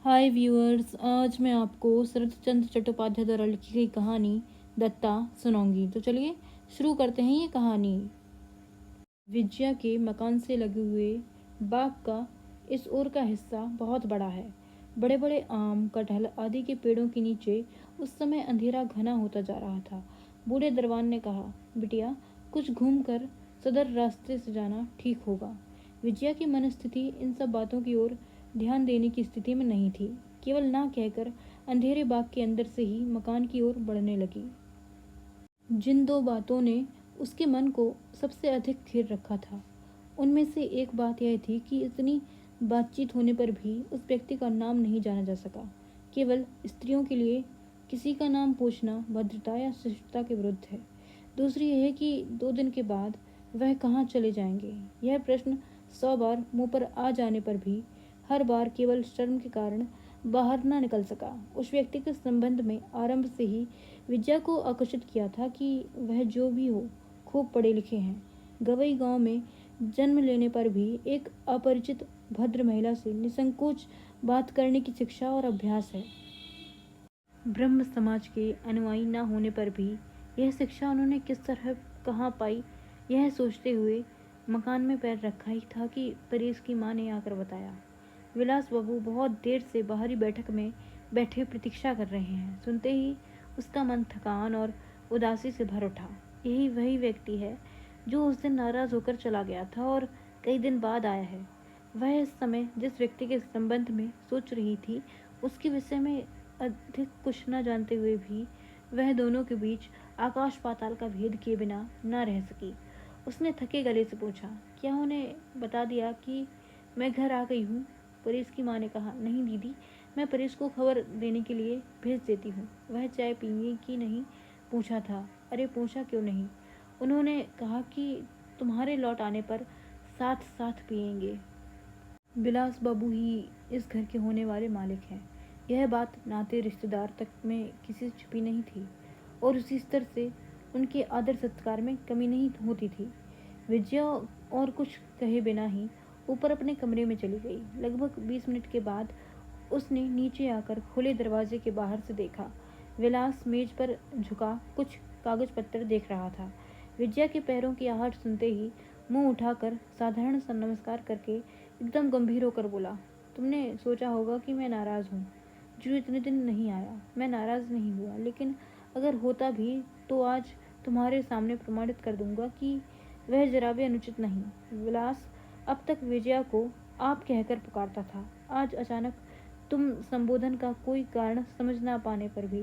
हाय viewers, आज मैं आपको शरत चंद्र चट्टोपाध्याय द्वारा लिखी गई कहानी दत्ता सुनाऊंगी। तो चलिए शुरू करते हैं ये कहानी। विजया के मकान से लगे हुए बाग का इस ओर का हिस्सा बहुत बड़ा है। बड़े बड़े आम, कटहल आदि के पेड़ों के नीचे उस समय अंधेरा घना होता जा रहा था। बूढ़े दरबान ने कहा, बिटिया कुछ घूम कर सदर रास्ते से जाना ठीक होगा। विजया की मनस्थिति इन सब बातों की ओर ध्यान देने की स्थिति में नहीं थी। केवल ना कहकर अंधेरे बाग के अंदर से ही मकान की ओर बढ़ने लगी। जिन दो बातों ने उसके मन को सबसे अधिक घेर रखा था, उनमें से एक बात यह थी कि इतनी बातचीत होने पर भी उस व्यक्ति का नाम नहीं जाना जा सका। केवल स्त्रियों के लिए किसी का नाम पूछना भद्रता या शिष्टता के विरुद्ध है। दूसरी यह है कि 2 दिन के बाद वह कहाँ चले जाएंगे। यह प्रश्न 100 बार मुंह पर आ जाने पर भी हर बार केवल शर्म के कारण बाहर न निकल सका। उस व्यक्ति के संबंध में आरंभ से ही विजया को आकर्षित किया था कि वह जो भी हो खूब पढ़े लिखे हैं। गवई गांव में जन्म लेने पर भी एक अपरिचित भद्र महिला से निसंकोच बात करने की शिक्षा और अभ्यास है। ब्रह्म समाज के अनुयायी न होने पर भी यह शिक्षा उन्होंने किस तरह कहाँ पाई, यह सोचते हुए मकान में पैर रखा ही था कि परेश की माँ ने आकर बताया, विलास बाबू बहुत देर से बाहरी बैठक में बैठे प्रतीक्षा कर रहे हैं। सुनते ही उसका मन थकान और उदासी से भर उठा। यही वही व्यक्ति है जो उस दिन नाराज होकर चला गया था और कई दिन बाद आया है। वह इस समय जिस व्यक्ति के संबंध में सोच रही थी, उसके विषय में अधिक कुछ न जानते हुए भी वह दोनों के बीच आकाश पाताल का भेद किए बिना न रह सकी। उसने थके गले से पूछा, क्या उन्हें बता दिया कि मैं घर आ गई हूँ? परेश की माँ ने कहा, नहीं दीदी, मैं परेश को खबर देने के लिए भेज देती हूँ। वह चाय पिएंगे कि नहीं पूछा था। अरे पूछा क्यों नहीं, उन्होंने कहा कि तुम्हारे लौट आने पर साथ साथ पिएंगे। विलास बाबू ही इस घर के होने वाले मालिक हैं। यह बात नाते रिश्तेदार तक में किसी से छुपी नहीं थी और उसी स्तर से उनके आदर सत्कार में कमी नहीं होती थी। विजया और कुछ कहे बिना ही ऊपर अपने कमरे में चली गई। लगभग 20 मिनट के बाद उसने नीचे आकर खुले दरवाजे के बाहर से देखा। विलास मेज पर झुका कुछ कागज पत्र देख रहा था। विजया के पैरों की आहट सुनते ही मुंह उठाकर साधारण सा नमस्कार करके एकदम गंभीर होकर बोला, तुमने सोचा होगा कि मैं नाराज़ हूँ जो इतने दिन नहीं आया। मैं नाराज़ नहीं हुआ, लेकिन अगर होता भी तो आज तुम्हारे सामने प्रमाणित कर दूंगा कि वह जरा भी अनुचित नहीं। विलास अब तक विजया को आप कहकर पुकारता था। आज अचानक तुम संबोधन का कोई कारण समझ ना पाने पर भी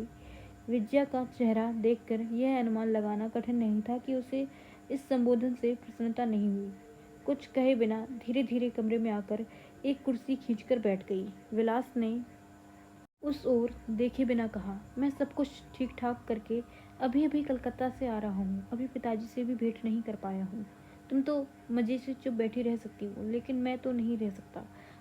विजया का चेहरा देखकर यह अनुमान लगाना कठिन नहीं था कि उसे इस संबोधन से प्रसन्नता नहीं हुई। कुछ कहे बिना धीरे धीरे कमरे में आकर एक कुर्सी खींचकर बैठ गई। विलास ने उस ओर देखे बिना कहा, मैं सब कुछ ठीक ठाक करके अभी अभी कलकत्ता से आ रहा हूँ। अभी पिताजी से भी भेंट नहीं कर पाया हूँ। तुम तो मज़े से चुप बैठी रह सकती हो, लेकिन मैं तो नहीं रह सकता।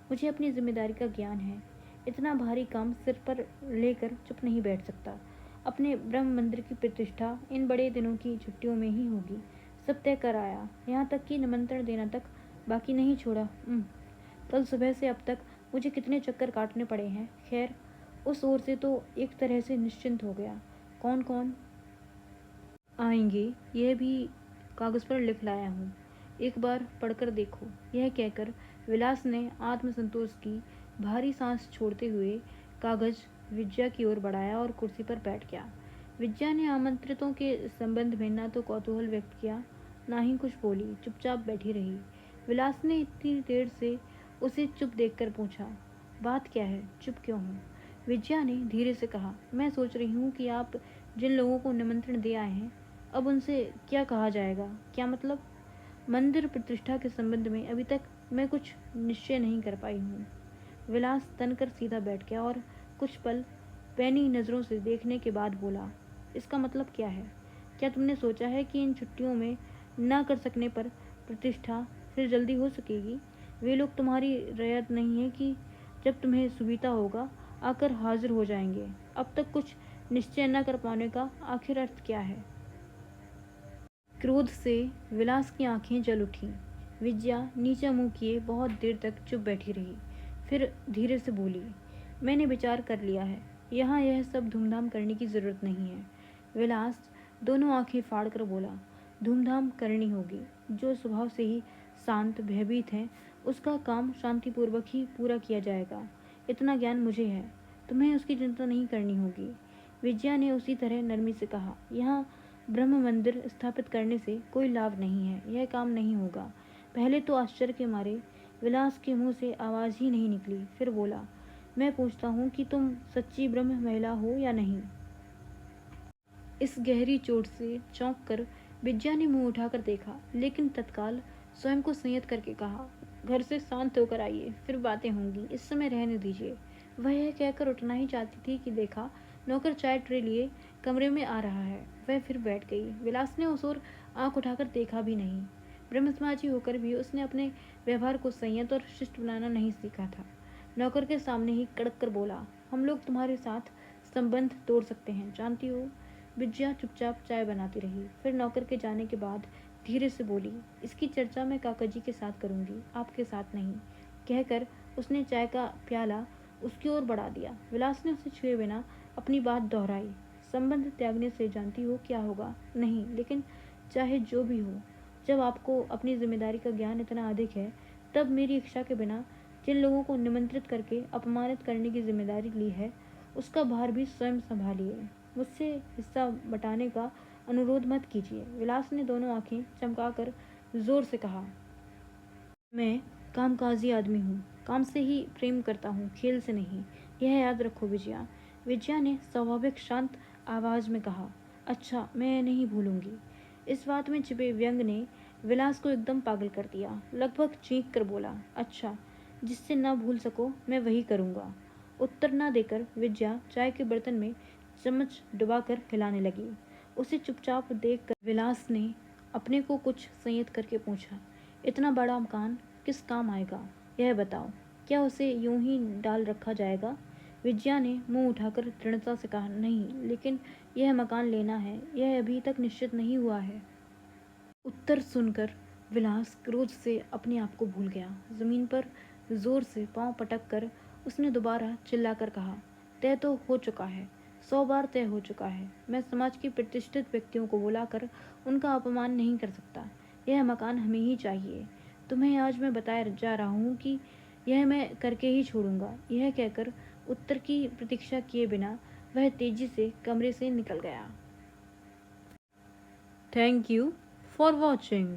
मुझे अपनी जिम्मेदारी का ज्ञान है। इतना भारी काम सिर पर लेकर चुप नहीं बैठ सकता। अपने ब्रह्म मंदिर की प्रतिष्ठा इन बड़े दिनों की छुट्टियों में ही होगी। सब तय कर आया, यहाँ तक कि निमंत्रण देना तक बाकी नहीं छोड़ा। कल सुबह से अब तक मुझे कितने चक्कर काटने पड़े हैं। खैर, उस ओर से तो एक तरह से निश्चिंत हो गया। कौन कौन आएंगे यह भी कागज़ पर लिख लाया हूँ, एक बार पढ़कर देखो। यह कहकर विलास ने आत्मसंतोष की भारी सांस छोड़ते हुए कागज़ विजया की ओर बढ़ाया और कुर्सी पर बैठ गया। विजया ने आमंत्रितों के संबंध में ना तो कौतूहल व्यक्त किया, ना ही कुछ बोली, चुपचाप बैठी रही। विलास ने इतनी देर से उसे चुप देखकर पूछा, बात क्या है, चुप क्यों हो? विजया ने धीरे से कहा, मैं सोच रही हूँ कि आप जिन लोगों को निमंत्रण दे आए हैं, अब उनसे क्या कहा जाएगा। क्या मतलब? मंदिर प्रतिष्ठा के संबंध में अभी तक मैं कुछ निश्चय नहीं कर पाई हूँ। विलास तनकर सीधा बैठ गया और कुछ पल पैनी नज़रों से देखने के बाद बोला, इसका मतलब क्या है? क्या तुमने सोचा है कि इन छुट्टियों में ना कर सकने पर प्रतिष्ठा फिर जल्दी हो सकेगी? वे लोग तुम्हारी रैयत नहीं है कि जब तुम्हें सुविधा होगा आकर हाजिर हो जाएंगे। अब तक कुछ निश्चय न कर पाने का आखिर अर्थ क्या है? क्रोध से विलास की आंखें जल उठीं। विजया नीचा मुंह किए बहुत देर तक चुप बैठी रही। फिर धीरे से बोली, मैंने विचार कर लिया है, यहाँ यह सब धूमधाम करने की ज़रूरत नहीं है। विलास दोनों आंखें फाड़ कर बोला, धूमधाम करनी होगी। जो स्वभाव से ही शांत भयभीत है, उसका काम शांतिपूर्वक ही पूरा किया जाएगा। इतना ज्ञान मुझे है, तुम्हें उसकी चिंता नहीं करनी होगी। विजया ने उसी तरह नरमी से कहा, यहाँ ब्रह्म मंदिर स्थापित करने से कोई लाभ नहीं है, यह काम नहीं होगा। पहले तो आश्चर्य के मारे विलास के मुंह से आवाज़ ही नहीं निकली। फिर बोला, मैं पूछता हूँ कि तुम सच्ची ब्रह्म महिला हो या नहीं। इस गहरी चोट से चौंक कर विद्या ने मुंह उठाकर देखा, लेकिन तत्काल स्वयं को संयत करके कहा, घर से शांत होकर आइए, फिर बातें होंगी, इस समय रहने दीजिए। वह यह कहकर उठना ही चाहती थी कि देखा नौकर चाय ट्रे लिए कमरे में आ रहा है। वह फिर बैठ गई। विलास ने उस ओर आंख उठाकर देखा भी नहीं। ब्रह्मसमाजी होकर भी उसने अपने व्यवहार को संयत और शिष्ट बनाना नहीं सीखा था। नौकर के सामने ही कड़क कर बोला, हम लोग तुम्हारे साथ संबंध तोड़ सकते हैं, जानती हो। विजया चुपचाप चाय बनाती रही। फिर नौकर के जाने के बाद धीरे से बोली, इसकी चर्चा मैं काका जी के साथ करूंगी, आपके साथ नहीं। कहकर उसने चाय का प्याला उसकी ओर बढ़ा दिया। विलास ने उसे छुए बिना अपनी बात दोहराई, संबंध त्यागने से जानती हो क्या होगा। नहीं, लेकिन चाहे जो भी हो, जब आपको अपनी जिम्मेदारी का ज्ञान इतना अधिक है, तब मेरी इच्छा के बिना जिन लोगों को निमंत्रित करके अपमानित करने की जिम्मेदारी ली है, उसका भार भी स्वयं संभालिए। मुझसे हिस्सा बटाने का अनुरोध मत कीजिए। विलास ने दोनों आंखें चमकाकर जोर से कहा, मैं कामकाजी आदमी हूँ, काम से ही प्रेम करता हूँ, खेल से नहीं, यह याद रखो विजया। विजया ने स्वाभाविक शांत आवाज में कहा, अच्छा, मैं नहीं भूलूंगी। इस बात में छिपे व्यंग ने विलास को एकदम पागल कर दिया। लगभग चीख कर बोला, अच्छा, जिससे ना भूल सको मैं वही करूँगा। उत्तर न देकर विजया चाय के बर्तन में चम्मच डुबाकर हिलाने लगी। उसे चुपचाप देखकर विलास ने अपने को कुछ संयत करके पूछा, इतना बड़ा मकान किस काम आएगा, यह बताओ, क्या उसे यूं ही डाल रखा जाएगा। विजया ने मुंह उठाकर दृढ़ता से कहा, नहीं, लेकिन यह मकान लेना है, यह अभी तक निश्चित नहीं हुआ है। उत्तर सुनकर विलास क्रोध से अपने आप को भूल गया। जमीन पर जोर से पांव पटक कर उसने दोबारा चिल्लाकर कहा, तय तो हो चुका है, 100 बार तय हो चुका है। मैं समाज के प्रतिष्ठित व्यक्तियों को बुलाकर उनका अपमान नहीं कर सकता। यह मकान हमें ही चाहिए। तुम्हें आज मैं बताया जा रहा हूँ कि यह मैं करके ही छोड़ूंगा। यह कहकर उत्तर की प्रतीक्षा किए बिना वह तेजी से कमरे से निकल गया। Thank you for watching.